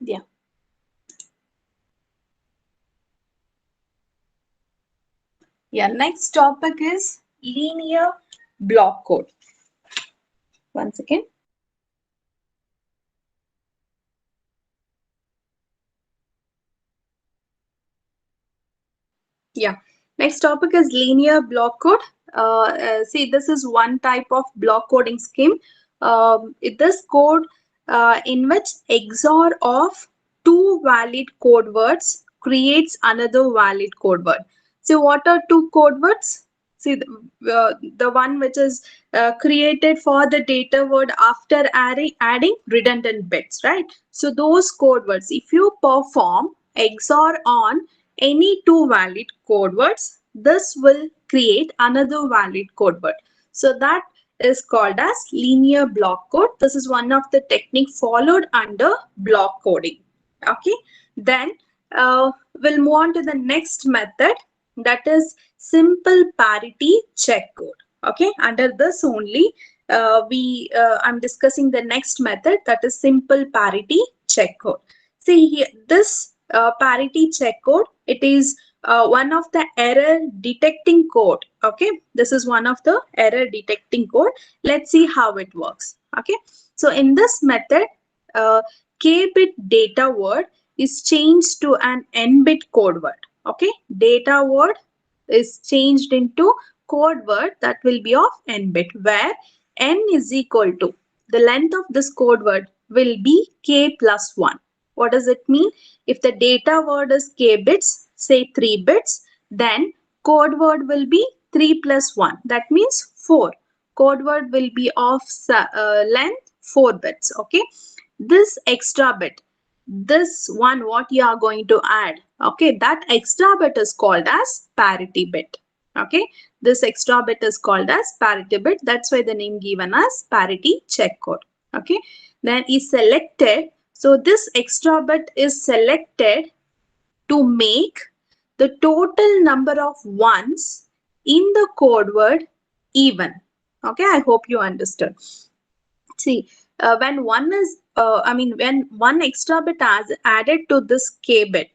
Yeah. Yeah, next topic is linear block code. Once again. Yeah, next topic is linear block code. See, this is one type of block coding scheme. This code in which XOR of two valid code words creates another valid code word. So, what are two code words? See, the one which is created for the data word after adding redundant bits, right? So, those code words, if you perform XOR on any two valid code words, this will create another valid code word. So that is called as linear block code. This is one of the technique followed under block coding. Okay. Then we'll move on to the next method, that is simple parity check code. Okay. Under this only I'm discussing the next method, that is simple parity check code. See here, this parity check code, it is one of the error detecting code. Okay, this is one of the error detecting code. Let's see how it works. Okay, so in this method, k-bit data word is changed to an n-bit code word. Okay, data word is changed into code word that will be of n-bit, where n is equal to the length of this code word will be k plus 1. What does it mean? If the data word is k bits, say 3 bits, then code word will be 3 plus 1. That means 4. Code word will be of length 4 bits. Okay. This extra bit, this one what you are going to add, okay, that extra bit is called as parity bit. Okay. This extra bit is called as parity bit. That's why the name given as parity check code. Okay. Then is selected. So this extra bit is selected to make the total number of ones in the code word even. Okay, I hope you understood. See, when when one extra bit is added to this k bit,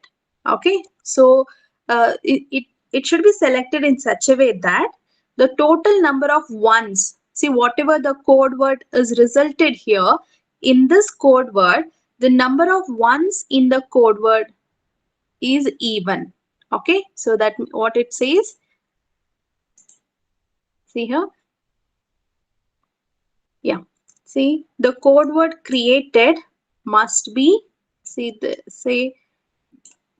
okay, so it should be selected in such a way that the total number of ones, see, whatever the code word is resulted here, in this code word, the number of ones in the code word is even. Okay, so that what it says, see here. Yeah, see, the code word created must be, see, say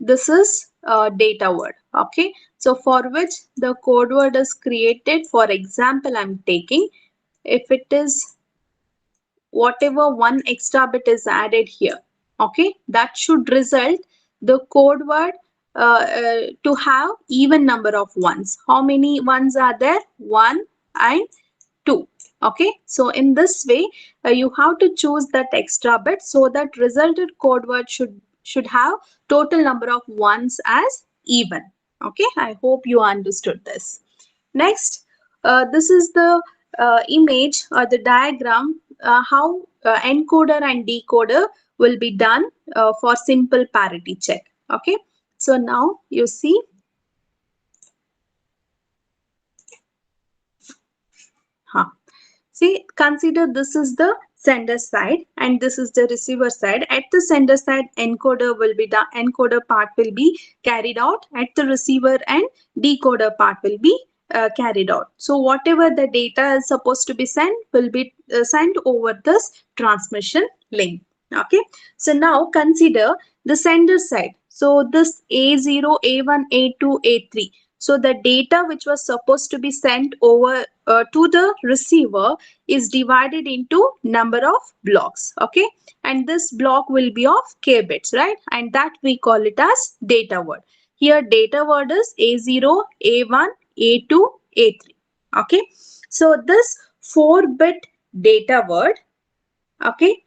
this is a data word. Okay, so for which the code word is created, for example, I'm taking, if it is whatever one extra bit is added here, okay, that should result the code word to have even number of ones. How many ones are there? 1 and 2. Okay, so in this way you have to choose that extra bit so that resulted code word should have total number of ones as even. Okay, I hope you understood this. Next, this is the image or the diagram how encoder and decoder will be done for simple parity check. Okay, so now you see. Huh. See, consider this is the sender side and this is the receiver side. At the sender side, encoder will be done, encoder part will be carried out. At the receiver and decoder part will be carried out. So whatever the data is supposed to be sent will be sent over this transmission link. Okay. So now consider the sender side. So this A0, A1, A2, A3. So the data which was supposed to be sent over to the receiver is divided into number of blocks. Okay, and this block will be of k bits, right? And that we call it as data word. Here data word is A0, A1, A2, A3. Okay, so this 4-bit data word, okay,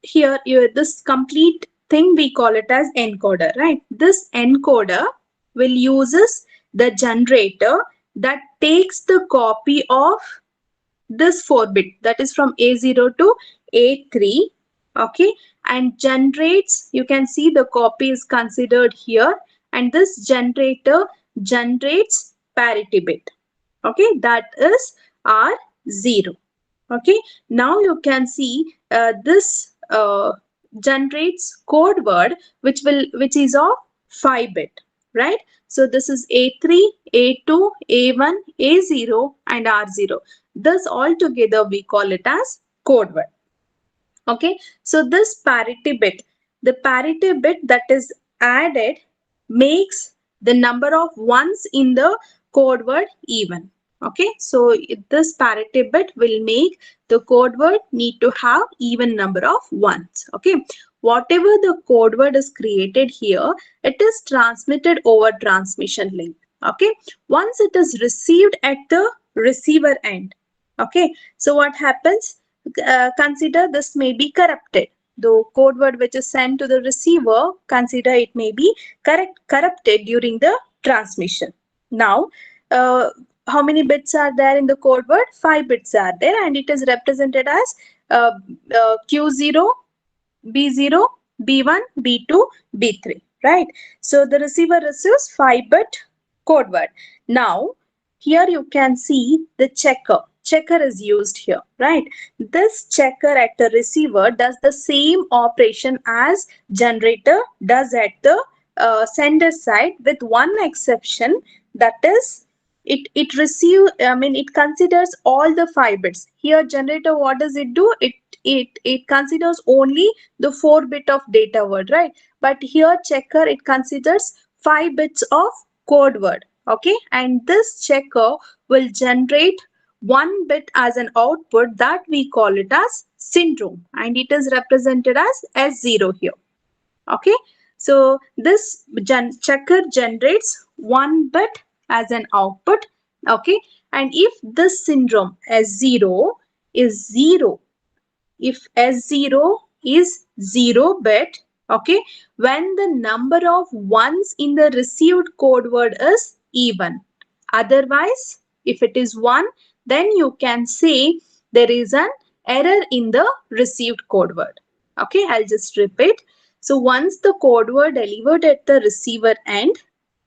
here this complete thing we call it as encoder, right? This encoder will uses the generator that takes the copy of this 4-bit, that is from A0 to A3, okay, and generates, you can see the copy is considered here, and this generator generates parity bit. Okay, that is R0. Okay, now you can see this generates code word which is of 5 bit, right? So this is A3, A2, A1, A0 and R0. This all together we call it as code word. Okay, so this parity bit, the parity bit that is added makes the number of ones in the code word even. Okay, so this parity bit will make the code word need to have even number of ones. Okay, whatever the code word is created here, it is transmitted over transmission link. Okay, once it is received at the receiver end. Okay, so what happens? Consider this may be corrupted. The code word which is sent to the receiver, consider it may be corrupted during the transmission. Now, how many bits are there in the code word? 5 bits are there, and it is represented as Q0, B0, B1, B2, B3, right? So the receiver receives 5-bit code word. Now, here you can see the checker. Checker is used here, right? This checker at the receiver does the same operation as generator does at the sender side, with one exception, that is it considers all the 5 bits. Here generator, what does it do? It considers only the 4 bit of data word, right? But here checker, it considers 5 bits of code word. Okay, and this checker will generate 1 bit as an output, that we call it as syndrome, and it is represented as S0 here. Okay, so this checker generates 1 bit as an output. Okay, and if this syndrome S0 is 0, if S0 is 0 bit, okay, when the number of ones in the received code word is even. Otherwise, if it is 1, then you can say there is an error in the received code word. Okay, I'll just repeat. So once the code word delivered at the receiver end,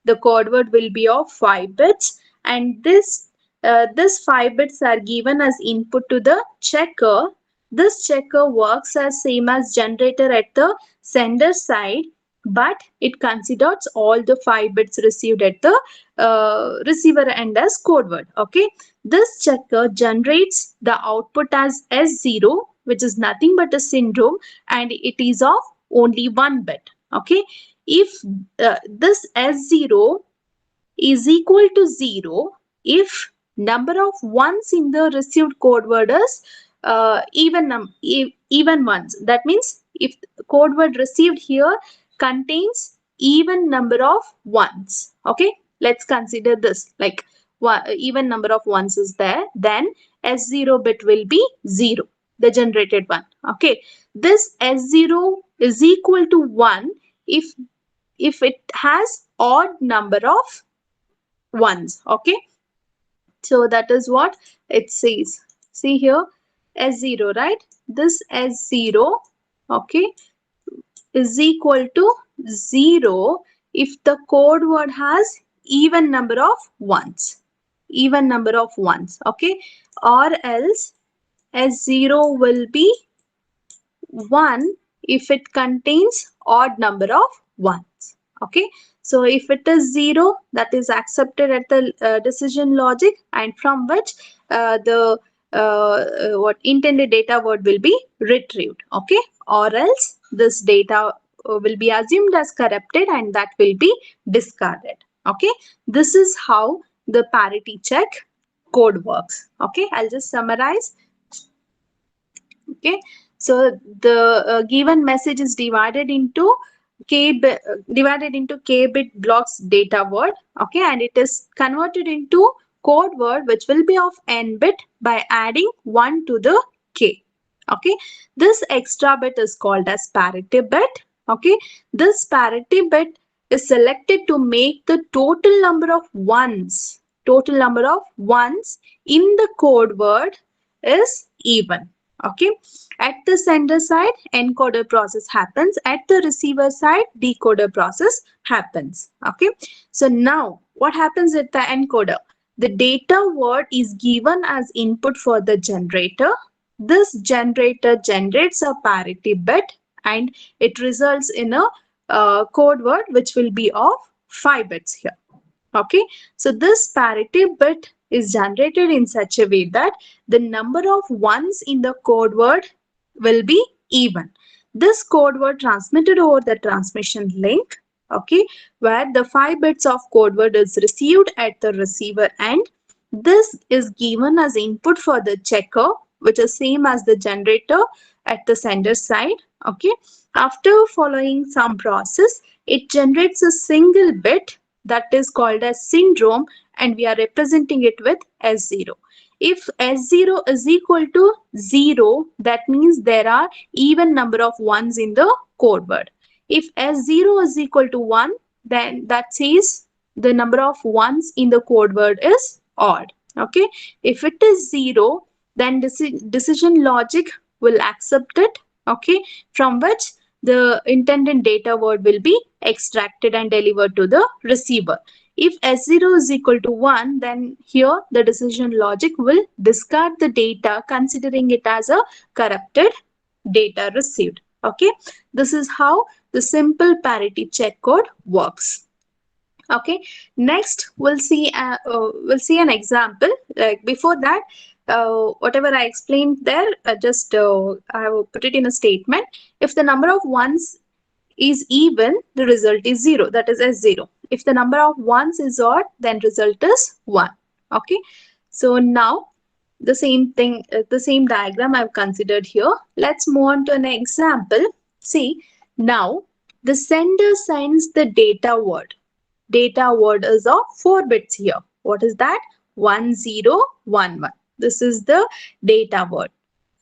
the code word will be of 5 bits, and this 5 bits are given as input to the checker. This checker works as same as generator at the sender side, but it considers all the 5 bits received at the receiver end as code word. Okay, this checker generates the output as S0, which is nothing but a syndrome, and it is of only 1 bit. Okay, if this S0 is equal to 0 if number of ones in the received code word is even ones. That means if code word received here contains even number of ones. Okay, let's consider this like even number of ones is there, then S0 bit will be 0, the generated one. Okay, this S0 is equal to 1 if it has odd number of ones. Okay, so that is what it says. See here, S0, right? This S0, okay, is equal to 0 if the code word has even number of ones. Even number of ones, okay? Or else S0 will be 1 if it contains odd number of ones. Okay, so if it is 0, that is accepted at the decision logic, and from which the what intended data word will be retrieved. Okay, or else this data will be assumed as corrupted, and that will be discarded. Okay, this is how the parity check code works. Okay, I'll just summarize. Okay, so the given message is divided into k bit blocks data word. Okay, and it is converted into code word which will be of n bit by adding 1 to the k. Okay, this extra bit is called as parity bit. Okay, this parity bit is selected to make the total number of ones in the code word is even. Okay, at the sender side, encoder process happens. At the receiver side, decoder process happens. Okay, so now what happens at the encoder? The data word is given as input for the generator. This generator generates a parity bit and it results in a code word which will be of 5 bits here. Okay, so this parity bit is generated in such a way that the number of ones in the code word will be even. This code word transmitted over the transmission link, okay, where the 5 bits of code word is received at the receiver end. This is given as input for the checker, which is same as the generator at the sender side. Okay, after following some process, it generates a single bit that is called as syndrome, and we are representing it with S0. If S0 is equal to 0, that means there are even number of ones in the code word. If S0 is equal to 1, then that says the number of ones in the code word is odd. Okay. If it is 0, then decision logic will accept it. Okay. From which the intended data word will be extracted and delivered to the receiver. If S0 is equal to 1, then here the decision logic will discard the data considering it as a corrupted data received. Okay, this is how the simple parity check code works. Okay, next we'll see an example. Like before that, whatever I explained there, just I will put it in a statement. If the number of ones is even, the result is 0, that is S0. If the number of ones is odd, then result is 1. Okay, so now the same thing, the same diagram I've considered here. Let's move on to an example. See, now the sender sends the data word. Data word is of 4 bits here. What is that? 1011. This is the data word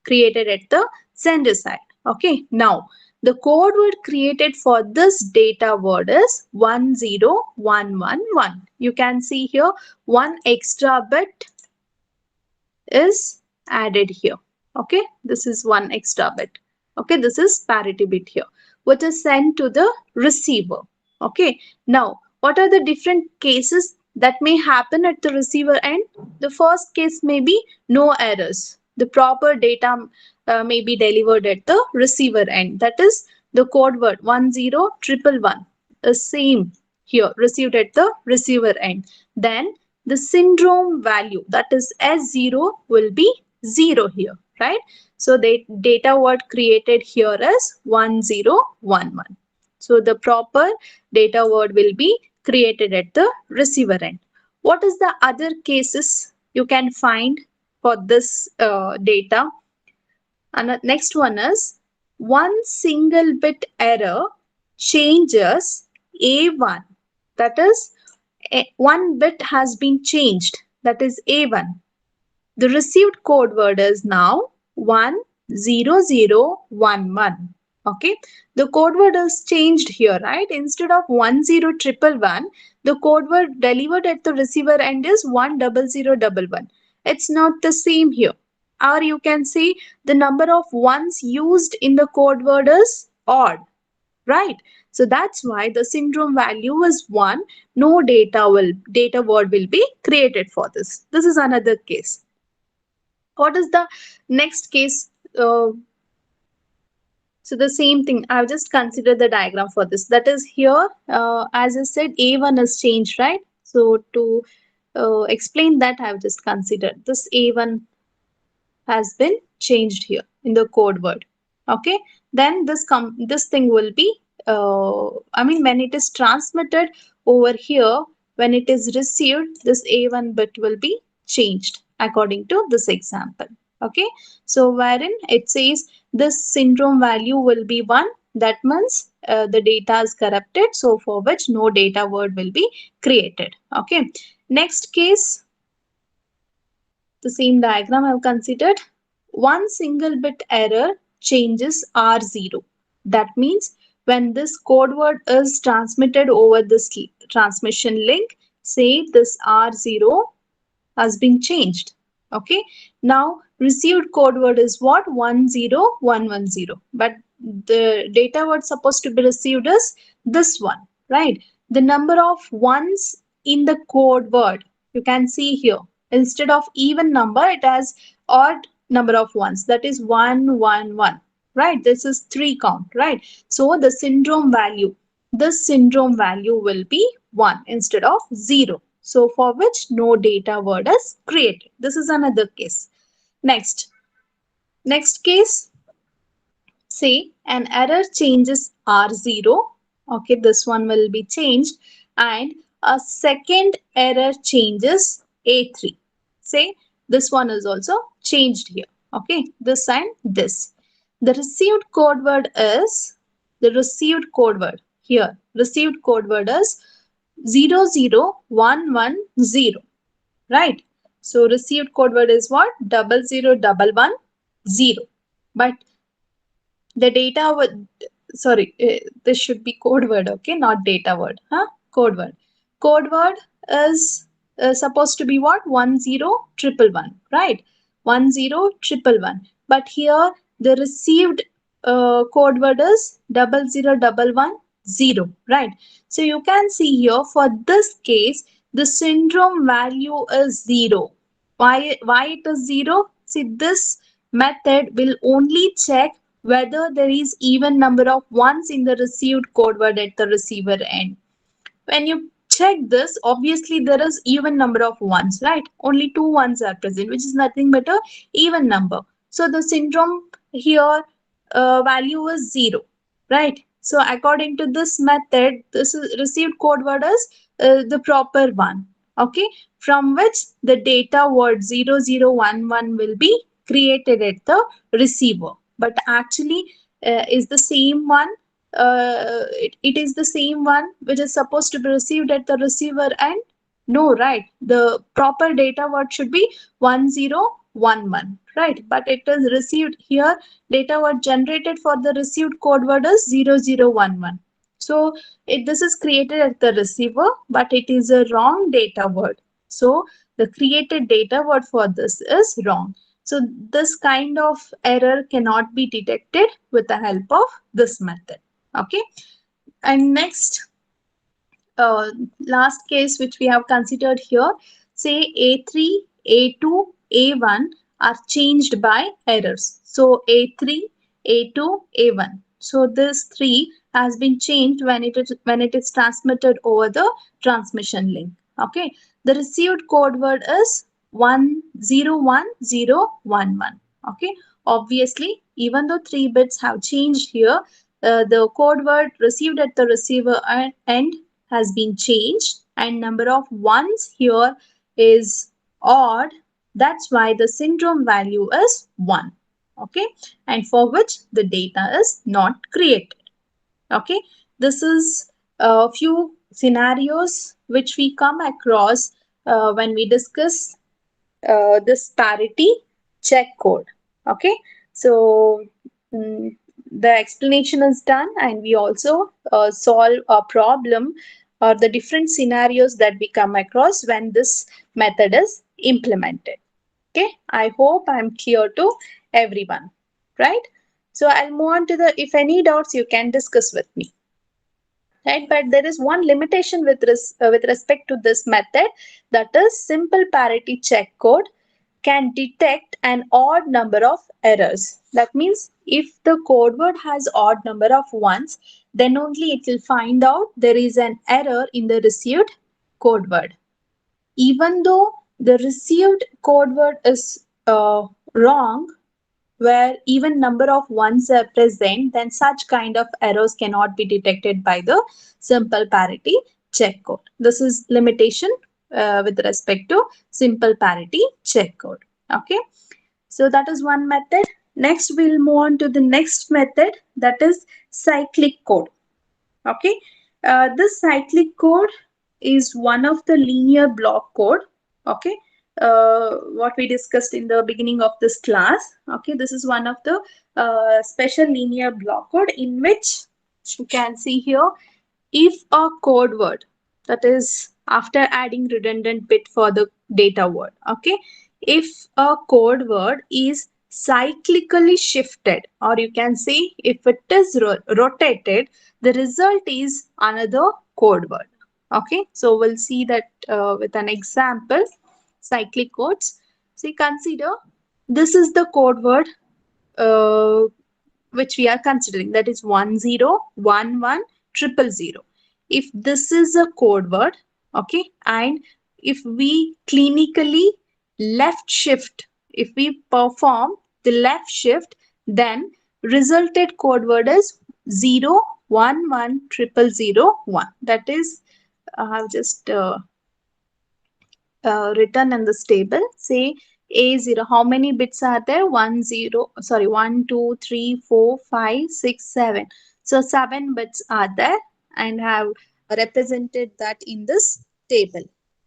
created at the sender side. Okay, now the code word created for this data word is 10111. You can see here one extra bit is added here. Okay, this is one extra bit. Okay, this is parity bit here, which is sent to the receiver. Okay, now what are the different cases that may happen at the receiver end? The first case may be no errors. The proper data may be delivered at the receiver end. That is the code word 10111 is same here received at the receiver end. Then the syndrome value, that is S0, will be 0 here, right? So the data word created here is 1011. So the proper data word will be created at the receiver end. What is the other cases you can find for this data? And the next one is one single bit error changes A1. That is, one bit has been changed. That is A1. The received code word is now 10011. Okay, the code word is changed here, right? Instead of 10111, the code word delivered at the receiver end is 10011. It's not the same here. Or you can say the number of ones used in the code word is odd, right? So that's why the syndrome value is 1. No data word will be created for this. This is another case. What is the next case? So the same thing, I've just considered the diagram for this. That is here, as I said, A1 is changed, right? So to explain that, I've just considered this A1 has been changed here in the code word. Okay, then this thing will be, when it is transmitted over here, when it is received, this A1 bit will be changed according to this example. Okay, so wherein it says this syndrome value will be 1, that means the data is corrupted, so for which no data word will be created. Okay, next case, the same diagram I've considered. One single bit error changes R0. That means when this code word is transmitted over this transmission link, say this R0 has been changed. Okay. Now Received code word is what? 10110. But the data word supposed to be received is this one, right? The number of ones in the code word, you can see here. Instead of even number, it has odd number of ones. That is 111, right? This is 3 count, right? So the syndrome value, this syndrome value will be 1 instead of 0. So for which no data word is created. This is another case. Next case, say an error changes R0. Okay, this one will be changed, and a second error changes A3. Say this one is also changed here. Okay, this and this. The received code word is the received code word here. Received code word is 00110. Right? So received code word is what? 00110. But the data word, sorry, this should be code word, okay, not data word, huh? Code word. Code word is supposed to be what? 10111, right? 10111. But here the received code word is 00110, right? So you can see here for this case, the syndrome value is 0. Why it is 0? See, this method will only check whether there is even number of ones in the received code word at the receiver end. When you check this, obviously there is even number of ones, right? Only 2 ones are present, which is nothing but a even number. So the syndrome here value is 0, right? So according to this method, this is received code word is the proper one, okay? From which the data word 0011 will be created at the receiver. But actually is the same one, it is the same one which is supposed to be received at the receiver end? No, right? The proper data word should be 1011, right? But it is received here. Data word generated for the received code word is 0011. So this is created at the receiver, but it is a wrong data word. So the created data word for this is wrong. So this kind of error cannot be detected with the help of this method. Okay. And next, last case which we have considered here, say A3, A2, A1 are changed by errors. So A3, A2, A1. So this 3 has been changed when it is transmitted over the transmission link. Okay. The received code word is 101011. Okay. Obviously, even though 3 bits have changed here, the code word received at the receiver end has been changed, and number of ones here is odd. That's why the syndrome value is 1. Okay, and for which the data is not created. Okay, this is a few scenarios which we come across when we discuss this parity check code. Okay, so the explanation is done, and we also solve a problem or the different scenarios that we come across when this method is implemented. Okay, I hope I'm clear to everyone, right? So I'll move on to the, if any doubts, you can discuss with me. Right, but there is one limitation with respect to this method, that is simple parity check code can detect an odd number of errors. That means if the code word has odd number of ones, then only it will find out there is an error in the received code word. Even though the received code word is wrong, where even number of ones are present, then such kind of errors cannot be detected by the simple parity check code. This is limitation with respect to simple parity check code. Okay, so that is one method. Next, we'll move on to the next method, that is cyclic code. Okay, this cyclic code is one of the linear block code. Okay, what we discussed in the beginning of this class. Okay, this is one of the special linear block code in which you can see here, if a code word, that is after adding redundant bit for the data word, okay, if a code word is cyclically shifted, or you can say if it is rotated, the result is another code word. Okay, so we'll see that with an example. Cyclic codes. See, consider this is the code word uh, which we are considering, that is 101100. If this is a code word, okay, and if we clinically left shift, if we perform the left shift, then resulted code word is 011001. That is, I have just written in this table. Say A0, how many bits are there? 1, 2, 3, 4, 5, 6, 7. So 7 bits are there and have represented that in this table.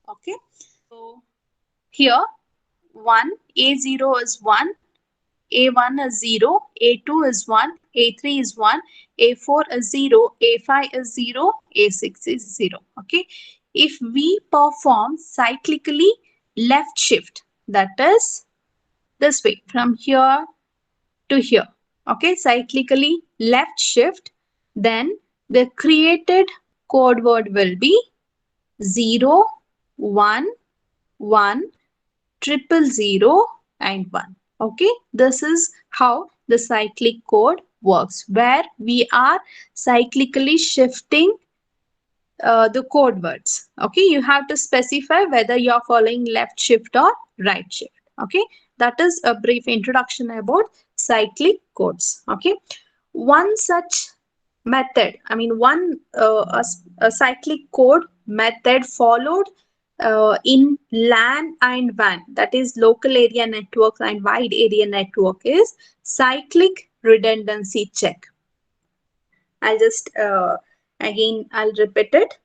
Okay. So here 1, A0 is 1, A1 is 0, A2 is 1, A3 is 1, A4 is 0, A5 is 0, A6 is 0. Okay. If we perform cyclically left shift, that is this way, from here to here. Okay. Cyclically left shift, then the created code word will be 0, 1, 1, 000 and 1. Okay, this is how the cyclic code works, where we are cyclically shifting the code words. Okay, you have to specify whether you are following left shift or right shift. Okay, that is a brief introduction about cyclic codes. Okay, one such method, I mean one a cyclic code method followed in LAN and WAN, that is local area networks and wide area network, is cyclic redundancy check. I'll just again I'll repeat it.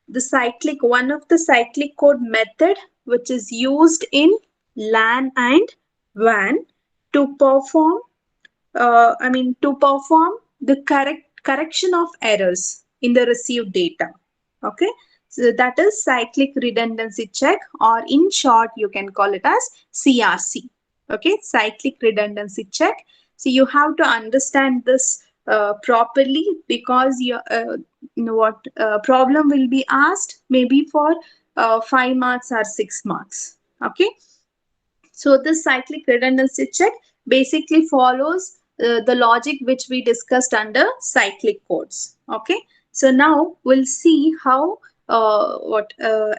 The cyclic, one of the cyclic code method which is used in LAN and WAN to perform to perform the correction of errors in the received data. Okay, so that is cyclic redundancy check, or in short, you can call it as CRC. Okay, cyclic redundancy check. So you have to understand this properly, because you know what problem will be asked maybe for 5 marks or 6 marks. Okay, so this cyclic redundancy check basically follows the logic which we discussed under cyclic codes. Okay, so now we'll see how what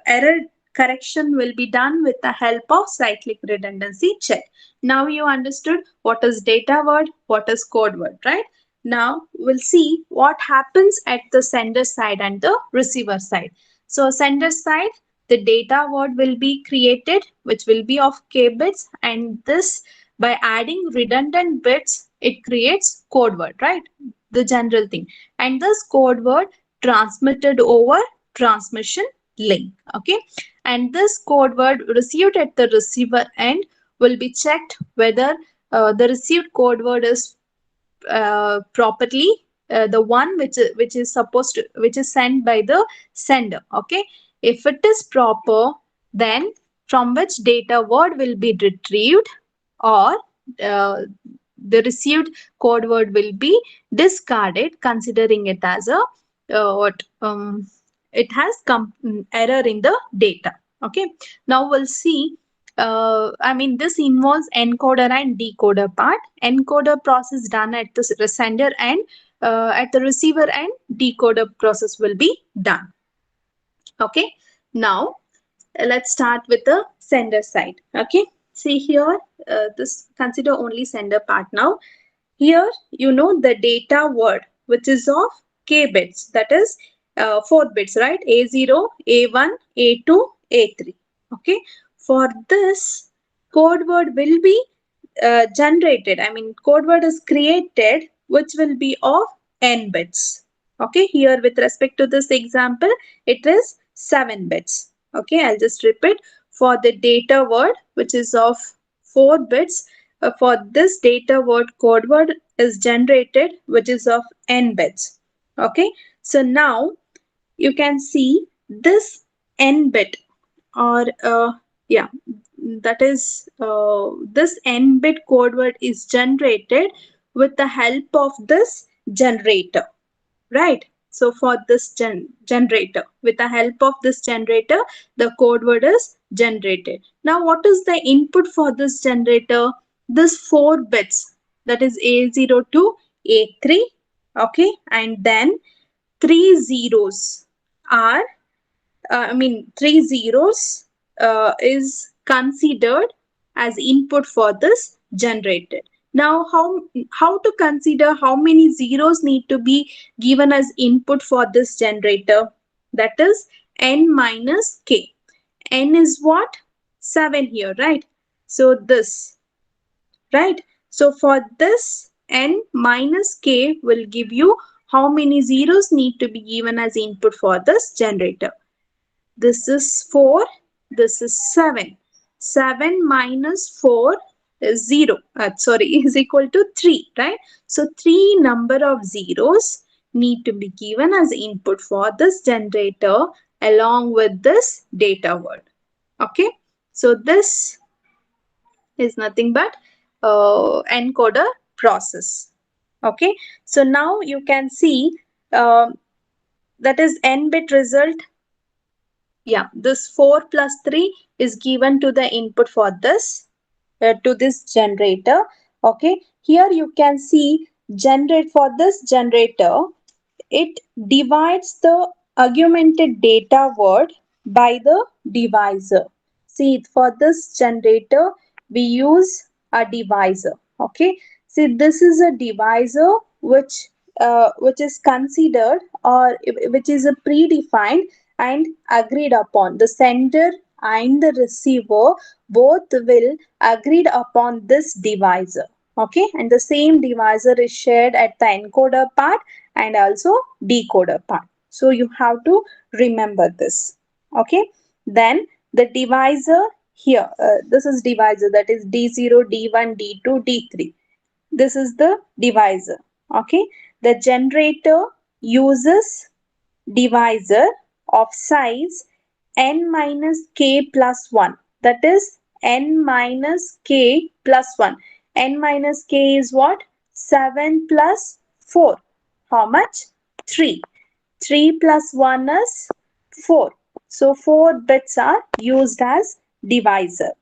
error correction will be done with the help of cyclic redundancy check. Now you understood what is data word, what is code word, right? Now we'll see what happens at the sender side and the receiver side. So sender side, the data word will be created, which will be of k bits, and this, by adding redundant bits, it creates code word, right? The general thing. And this code word transmitted over transmission link. Okay, and this code word received at the receiver end will be checked whether the received code word is properly the one which is supposed to, which is sent by the sender. Okay, if it is proper, then from which data word will be retrieved, or uh, the received code word will be discarded, considering it as a what it has error in the data. Okay, now we'll see this involves encoder and decoder part. Encoder process done at the sender end, at the receiver end, decoder process will be done. Okay, now let's start with the sender side. Okay, see here, this consider only sender part now. Here, you know the data word, which is of k bits, that is 4 bits, right? A0, A1, A2, A3. Okay, for this, code word will be generated. I mean, code word is created, which will be of n bits. Okay, here with respect to this example, it is 7 bits. Okay, I'll just repeat. For the data word, which is of 4 bits, for this data word, code word is generated, which is of n bits. Okay, so now you can see this n bit, or Yeah, that is this n bit code word is generated with the help of this generator, right? So for this generator, with the help of this generator, the code word is generated. Now what is the input for this generator? This 4 bits, that is A0 to A3, okay, and then three zeros are three zeros is considered as input for this generated. Now, how to consider how many zeros need to be given as input for this generator? That is n minus k. N is what? 7 here, right? So this, right? So for this, n minus k will give you how many zeros need to be given as input for this generator. This is 4. This is 7. 7 minus 4 is 0. Is equal to 3, right? So 3 number of zeros need to be given as input for this generator along with this data word. Okay. So this is nothing but encoder process. Okay. So now you can see that is n bit result. Yeah, this 4 plus 3 is given to the input for this, to this generator. Okay, here you can see generate for this generator, it divides the augmented data word by the divisor. See, for this generator, we use a divisor. Okay, see, this is a divisor which is considered, or which is a predefined and agreed upon. The sender and the receiver both will agreed upon this divisor. Okay, and the same divisor is shared at the encoder part and also decoder part. So you have to remember this. Okay, then the divisor here, this is divisor, that is D0, D1, D2, D3. This is the divisor. Okay, the generator uses divisor of size n minus k plus 1. That is n minus k plus 1. N minus k is what? 7 plus 4. How much? 3. 3 plus 1 is 4. So 4 bits are used as divisor.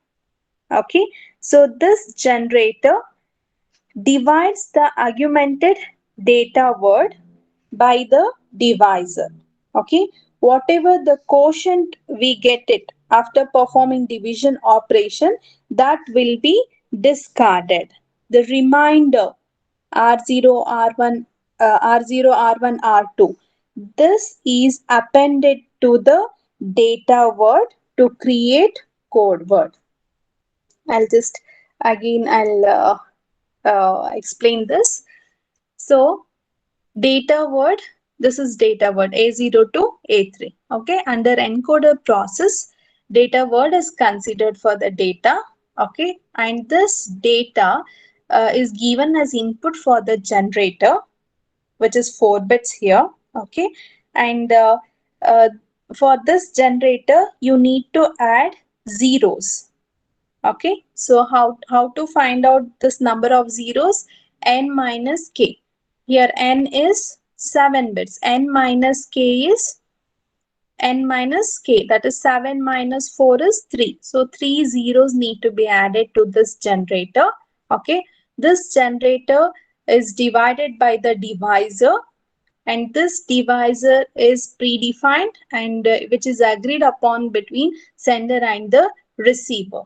Okay. So this generator divides the augmented data word by the divisor. Okay, whatever the quotient we get it after performing division operation, that will be discarded. The remainder R0, R1, R0, R1, R2, this is appended to the data word to create code word. I'll just again explain this. So data word, this is data word A0 to A3. Okay, under encoder process, data word is considered for the data. Okay, and this data is given as input for the generator, which is 4 bits here. Okay, and uh, for this generator you need to add zeros. Okay, so how to find out this number of zeros? N minus k. Here n is 7 bits. N minus k is n minus k. That is 7 minus 4 is 3. So 3 zeros need to be added to this generator. Okay, this generator is divided by the divisor, and this divisor is predefined and which is agreed upon between sender and the receiver.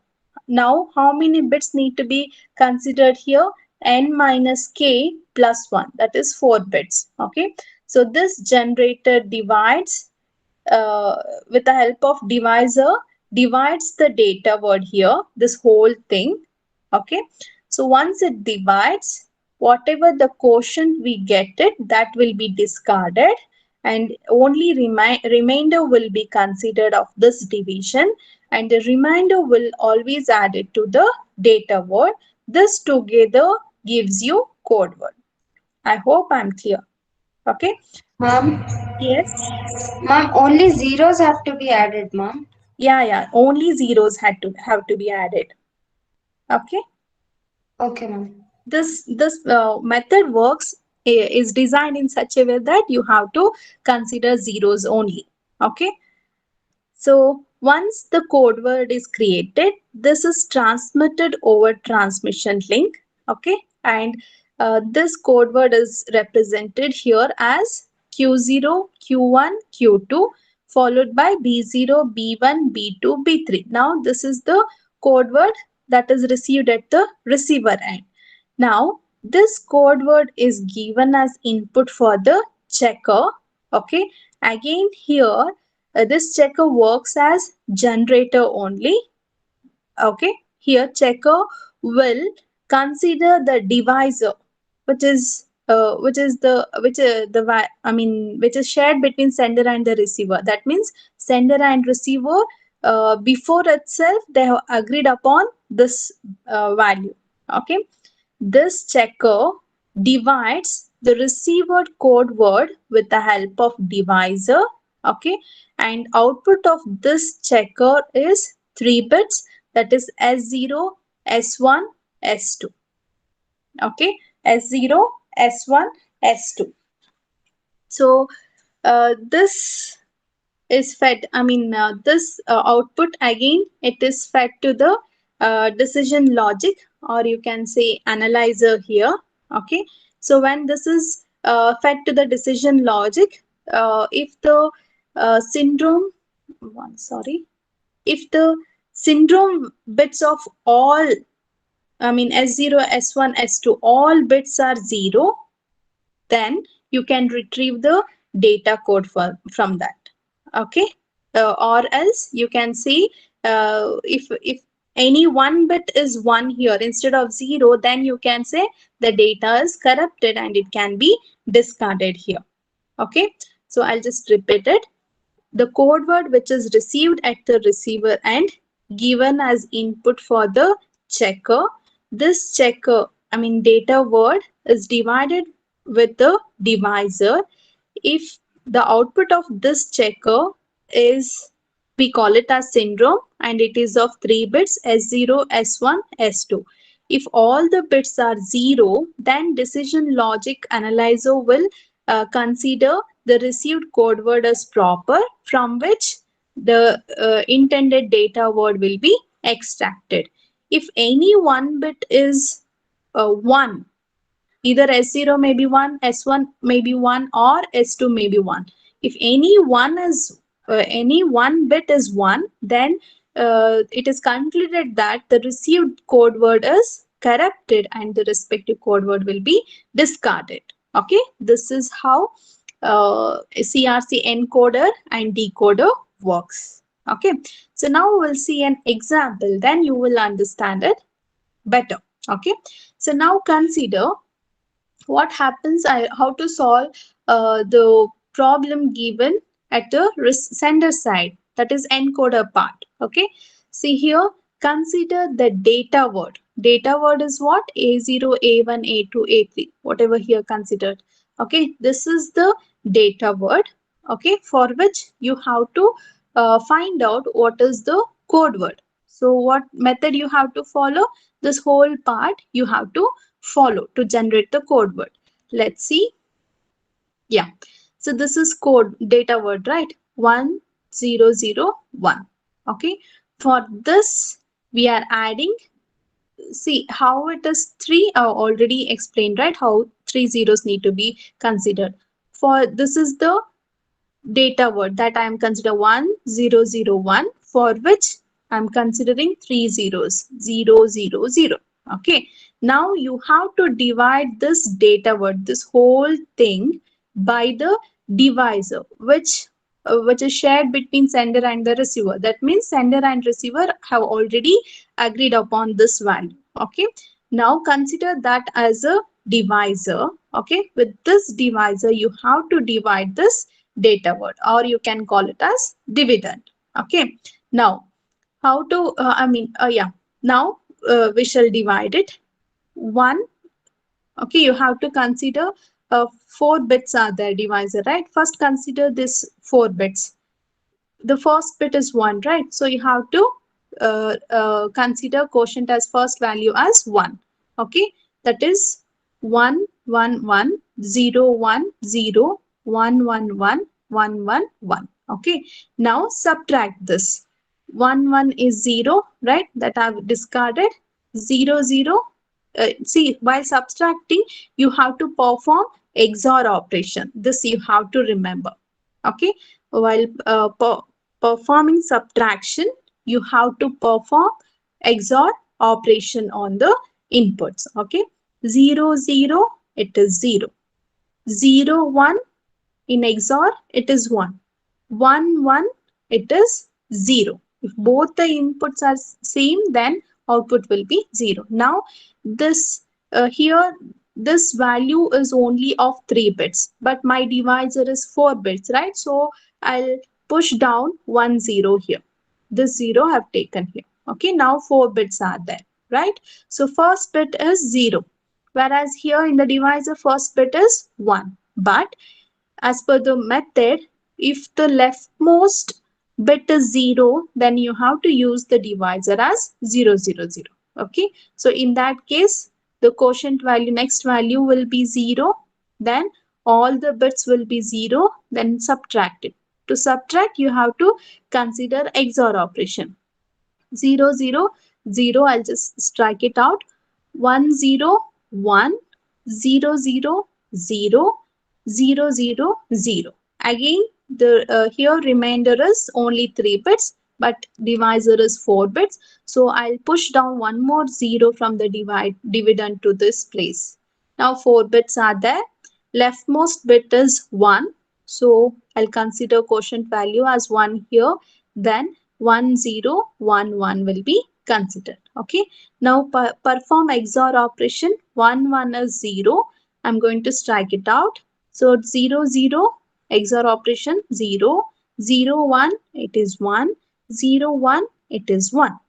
Now, how many bits need to be considered here? N minus k plus 1, that is 4 bits. Okay, so this generator divides with the help of divisor, divides the data word here, this whole thing. Okay, so once it divides, whatever the quotient we get it, that will be discarded, and only remainder will be considered of this division, and the remainder will always add it to the data word. This together gives you code word. I hope I'm clear. Okay. Mom, Yes. mom, only zeros have to be added, mom. Yeah, only zeros have to be added. Okay. Okay, ma'am. This method works is designed in such a way that you have to consider zeros only. Okay. So once the code word is created, this is transmitted over transmission link. Okay. And this code word is represented here as Q0, Q1, Q2, followed by B0, B1, B2, B3. Now this is the code word that is received at the receiver end. Now, this code word is given as input for the checker. Okay. Again, here, this checker works as generator only. Okay. Here, checker will consider the divisor, which is shared between sender and the receiver. That means sender and receiver, before itself they have agreed upon this value. Okay. This checker divides the received code word with the help of divisor. Okay. And output of this checker is 3 bits, that is S0, S1, S2. Okay. S0, S1, S2. So this is fed, this output again, it is fed to the decision logic, or you can say analyzer here. Okay. So when this is fed to the decision logic, if the syndrome one sorry if the syndrome bits of all, S0, S1, S2, all bits are 0, then you can retrieve the data code from that. Okay. Or else you can see, if any one bit is 1 here instead of 0, then you can say the data is corrupted and it can be discarded here. Okay. So I'll just repeat it. The code word which is received at the receiver end, given as input for the checker. This checker, data word, is divided with the divisor. If the output of this checker is, we call it as syndrome, and it is of 3 bits, S0, S1, S2. If all the bits are 0, then decision logic analyzer will consider the received code word as proper, from which the intended data word will be extracted. If any one bit is 1, either S0 may be 1, S1 may be 1, or S2 may be 1. If any one bit is 1, then it is concluded that the received code word is corrupted and the respective code word will be discarded. Okay, this is how CRC encoder and decoder works. Okay, so now we'll see an example, then you will understand it better. Okay, so now consider what happens, how to solve the problem given at the sender side, that is encoder part. Okay, see here, consider the data word is what, A0, A1, A2, A3, whatever here considered. Okay, this is the data word. Okay, for which you have to find out what is the code word. So what method you have to follow, this whole part you have to follow to generate the code word. Let's see. Yeah. So this is code data word, right? 1001. Okay. For this, we are adding, see how it is 3, I already explained, right? How 3 zeros need to be considered. For this is the data word that I am consider 1001, for which I'm considering 3 zeros, 000. Okay. Now you have to divide this data word, this whole thing, by the divisor, which is shared between sender and the receiver. That means sender and receiver have already agreed upon this value. Okay. Now consider that as a divisor. Okay. With this divisor, you have to divide this data word, or you can call it as dividend. Okay. Now how to yeah, now we shall divide it. One. Okay, you have to consider 4 bits are there divisor, right? First consider this 4 bits. the first bit is 1, right? So you have to consider quotient as first value as 1. Okay, that is 1 1 1 0 1 0 1 1 1 1 1 1. Okay, now subtract this. 1 1 is 0, right? That I've discarded. 0 0. See, while subtracting, you have to perform XOR operation. This you have to remember. Okay, while performing subtraction, you have to perform XOR operation on the inputs. Okay, 0 0, it is 0. 0 1, in XOR it is 1. 1 1, it is 0. If both the inputs are same, then output will be 0. Now this here, this value is only of 3 bits, but my divisor is 4 bits, right? So I'll push down 1 0 here. This 0 I have taken here. Okay, now 4 bits are there, right? So first bit is 0, whereas here in the divisor first bit is 1. But as per the method, if the leftmost bit is 0, then you have to use the divisor as 0 0 0. Okay, so in that case, the quotient value, next value will be 0, then all the bits will be 0, then subtract it. To subtract, you have to consider XOR operation. 0 0 0, I'll just strike it out. 1 0 1 0 0 0 0 0 0. Again, the here remainder is only 3 bits, but divisor is 4 bits. So I'll push down one more 0 from the dividend to this place. Now 4 bits are there. Leftmost bit is 1. So I'll consider quotient value as 1 here. Then 1 0 1 1 will be considered. Okay, now perform XOR operation. 1 1 is 0. I'm going to strike it out. So 0 0, XOR operation 0 0 1, it is 1 0 1, it is 1.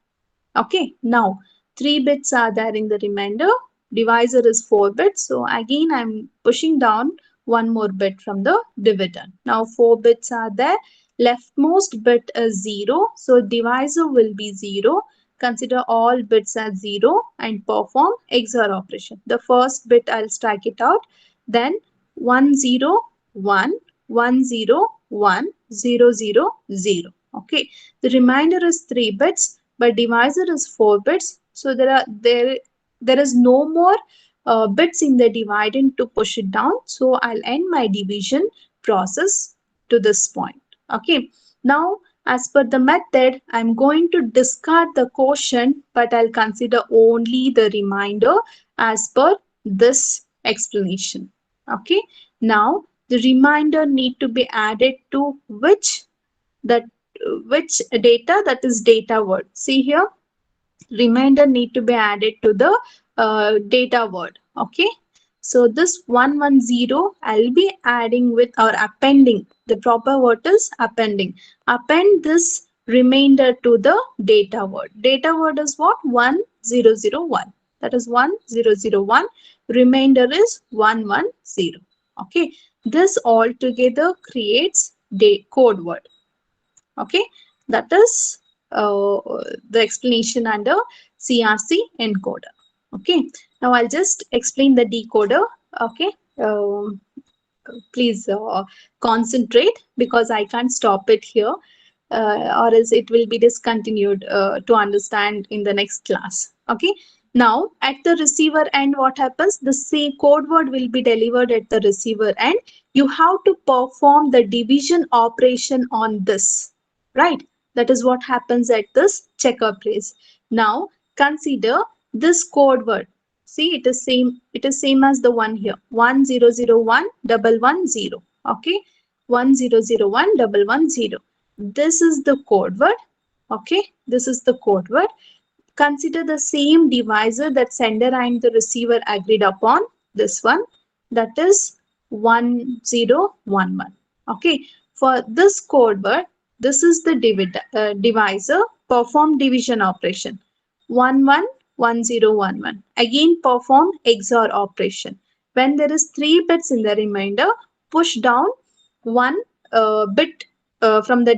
Okay, now 3 bits are there in the remainder. Divisor is 4 bits. So again, I'm pushing down one more bit from the dividend. Now 4 bits are there. Leftmost bit is 0. So divisor will be 0. Consider all bits as 0 and perform XOR operation. The first bit, I'll strike it out. Then 1 0 1 1 0 1 0 0 0. Okay, the remainder is 3 bits, but divisor is 4 bits. So there is no more bits in the dividend to push it down. So I'll end my division process to this point. Okay, now as per the method, I'm going to discard the quotient, but I'll consider only the remainder as per this explanation. Okay, now the remainder need to be added to that which data, that is data word. See here, remainder need to be added to the data word. Okay, so this 110, I'll be adding with or appending. The proper word is appending. Append this remainder to the data word. Data word is what? 1001. That is 1001. Remainder is 110. Okay, this altogether creates code word. Okay, that is the explanation under CRC encoder. Okay, now I'll just explain the decoder. Okay, please concentrate because I can't stop it here, or else it will be discontinued to understand in the next class. Okay, now at the receiver end, what happens? The same code word will be delivered at the receiver end. You have to perform the division operation on this, right? That is what happens at this checker place. Now consider this code word. See, it is same as the one here. 10011110. Okay, 10011110. This is the code word. Okay, this is the code word. Consider the same divisor that sender and the receiver agreed upon. This one, that is 1011. Okay, for this code word, this is the divisor. Perform division operation. 111011. Again perform XOR operation. When there is 3 bits in the remainder, push down one bit from the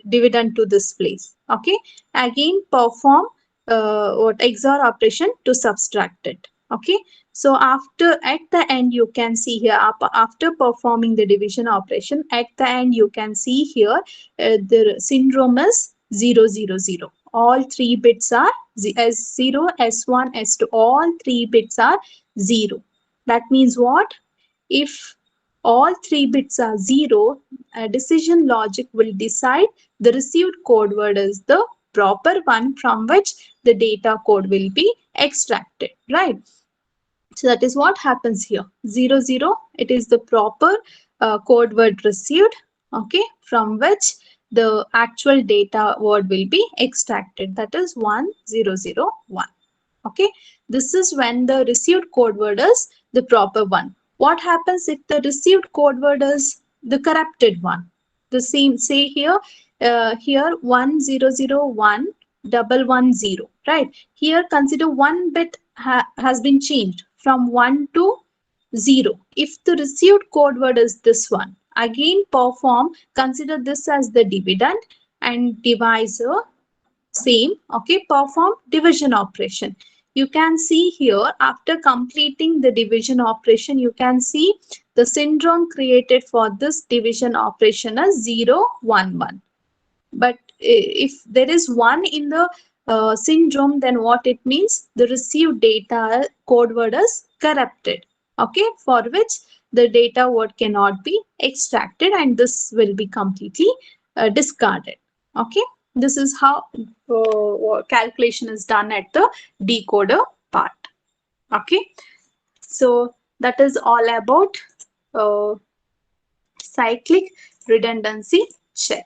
dividend to this place. Okay, again perform what XOR operation to subtract it. Okay, so at the end you can see here, after performing the division operation, at the end you can see here the syndrome is 000. All three bits are S0, S1, S2. All three bits are 0. That means what? If all three bits are 0, decision logic will decide the received code word is the proper one from which the data code will be extracted, right? So that is what happens here. 00, it is the proper code word received, okay, from which the actual data word will be extracted. That is 1001. Okay, this is when the received code word is the proper one. What happens if the received code word is the corrupted one? The same, say here, here 1001 right? Here consider one bit has been changed from 1 to 0. If the received code word is this one, again consider this as the dividend and divisor, same, okay, perform division operation. You can see here, after completing the division operation, you can see the syndrome created for this division operation as 011. But if there is 1 in the syndrome, then what it means? The received data code word is corrupted, okay, for which the data word cannot be extracted, and this will be completely discarded. Okay, this is how calculation is done at the decoder part. Okay, so that is all about cyclic redundancy check.